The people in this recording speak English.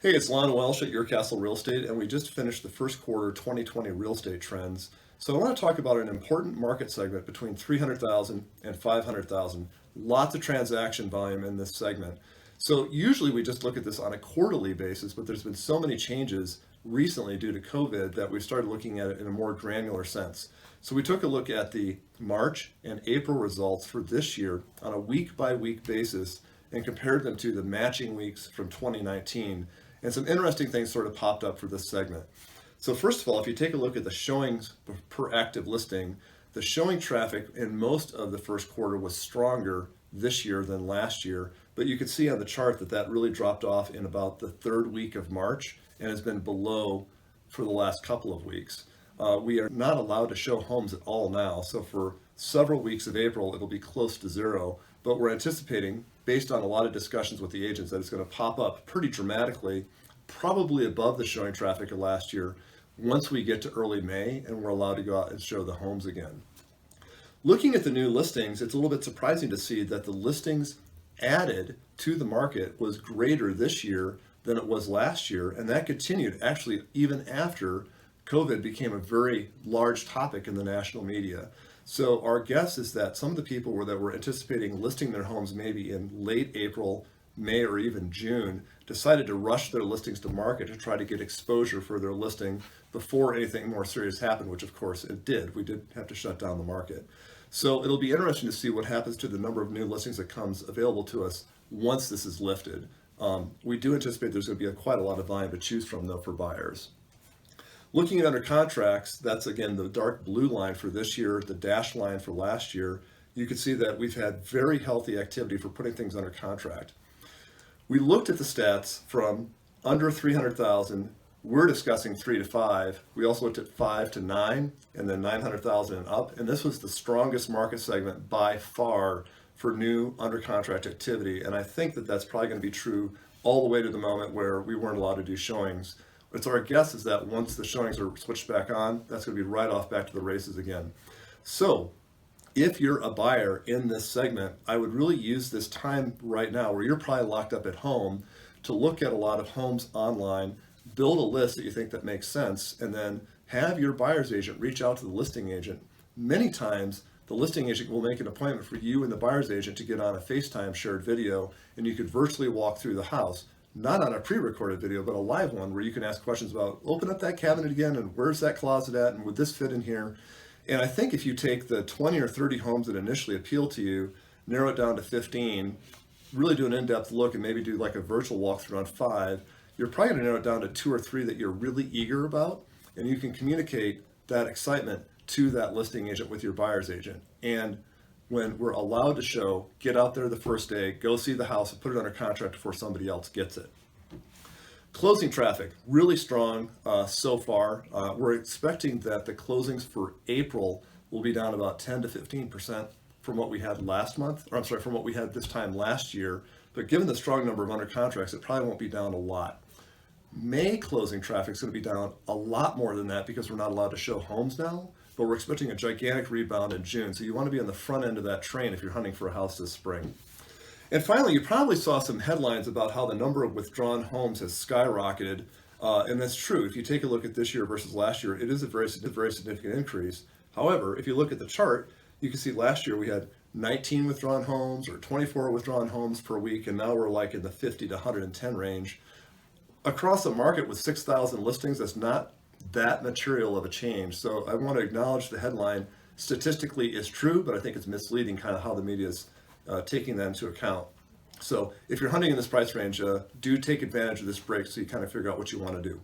Hey, it's Lon Welsh at Your Castle Real Estate, and we just finished the first quarter 2020 real estate trends. So I want to talk about an important market segment between 300,000 and 500,000. Lots of transaction volume in this segment. So usually we just look at this on a quarterly basis, but there's been so many changes recently due to COVID that we've started looking at it in a more granular sense. So we took a look at the March and April results for this year on a week by week basis and compared them to the matching weeks from 2019. And some interesting things sort of popped up for this segment. So first of all, if you take a look at the showings per active listing, the showing traffic in most of the first quarter was stronger this year than last year, but you could see on the chart that that really dropped off in about the third week of March and has been below for the last couple of weeks. We are not allowed to show homes at all now, so for several weeks of April, it'll be close to zero, but we're anticipating, based on a lot of discussions with the agents, that it's going to pop up pretty dramatically, probably above the showing traffic of last year, once we get to early May and we're allowed to go out and show the homes again. Looking at the new listings, it's a little bit surprising to see that the listings added to the market was greater this year than it was last year, and that continued actually even after COVID became a very large topic in the national media. So our guess is that some of the people that were anticipating listing their homes maybe in late April, May, or even June decided to rush their listings to market to try to get exposure for their listing before anything more serious happened, which of course it did. We did have to shut down the market. So it'll be interesting to see what happens to the number of new listings that comes available to us once this is lifted. We do anticipate there's going to be quite a lot of volume to choose from though for buyers. Looking at under contracts, that's again the dark blue line for this year, the dashed line for last year. You can see that we've had very healthy activity for putting things under contract. We looked at the stats from under 300,000. We're discussing 3 to 5. We also looked at 5 to 9 and then 900,000 and up. And this was the strongest market segment by far for new under contract activity. And I think that that's probably going to be true all the way to the moment where we weren't allowed to do showings. But so our guess is that once the showings are switched back on, that's going to be right off back to the races again. So if you're a buyer in this segment, I would really use this time right now where you're probably locked up at home to look at a lot of homes online, build a list that you think that makes sense, and then have your buyer's agent reach out to the listing agent. Many times, the listing agent will make an appointment for you and the buyer's agent to get on a FaceTime shared video, and you could virtually walk through the house. Not on a pre-recorded video, but a live one where you can ask questions about, open up that cabinet again, and where's that closet at, and would this fit in here? And I think if you take the 20 or 30 homes that initially appeal to you, narrow it down to 15, really do an in-depth look and maybe do like a virtual walkthrough on 5, you're probably going to narrow it down to 2 or 3 that you're really eager about, and you can communicate that excitement to that listing agent with your buyer's agent. And when we're allowed to show, get out there the first day, go see the house, and put it under contract before somebody else gets it. Closing traffic, really strong so far. We're expecting that the closings for April will be down about 10 to 15% from what we had last month, or I'm sorry, from what we had this time last year. But given the strong number of under contracts, it probably won't be down a lot. May closing traffic is going to be down a lot more than that because we're not allowed to show homes now, but we're expecting a gigantic rebound in June. So you want to be on the front end of that train if you're hunting for a house this spring. And finally, you probably saw some headlines about how the number of withdrawn homes has skyrocketed. And that's true. If you take a look at this year versus last year, it is a very significant increase. However, if you look at the chart, you can see last year we had 19 withdrawn homes or 24 withdrawn homes per week, and now we're like in the 50 to 110 range. Across a market with 6,000 listings, that's not that material of a change. So I want to acknowledge the headline statistically is true, but I think it's misleading kind of how the media is taking that into account. So if you're hunting in this price range, do take advantage of this break so you kind of figure out what you want to do.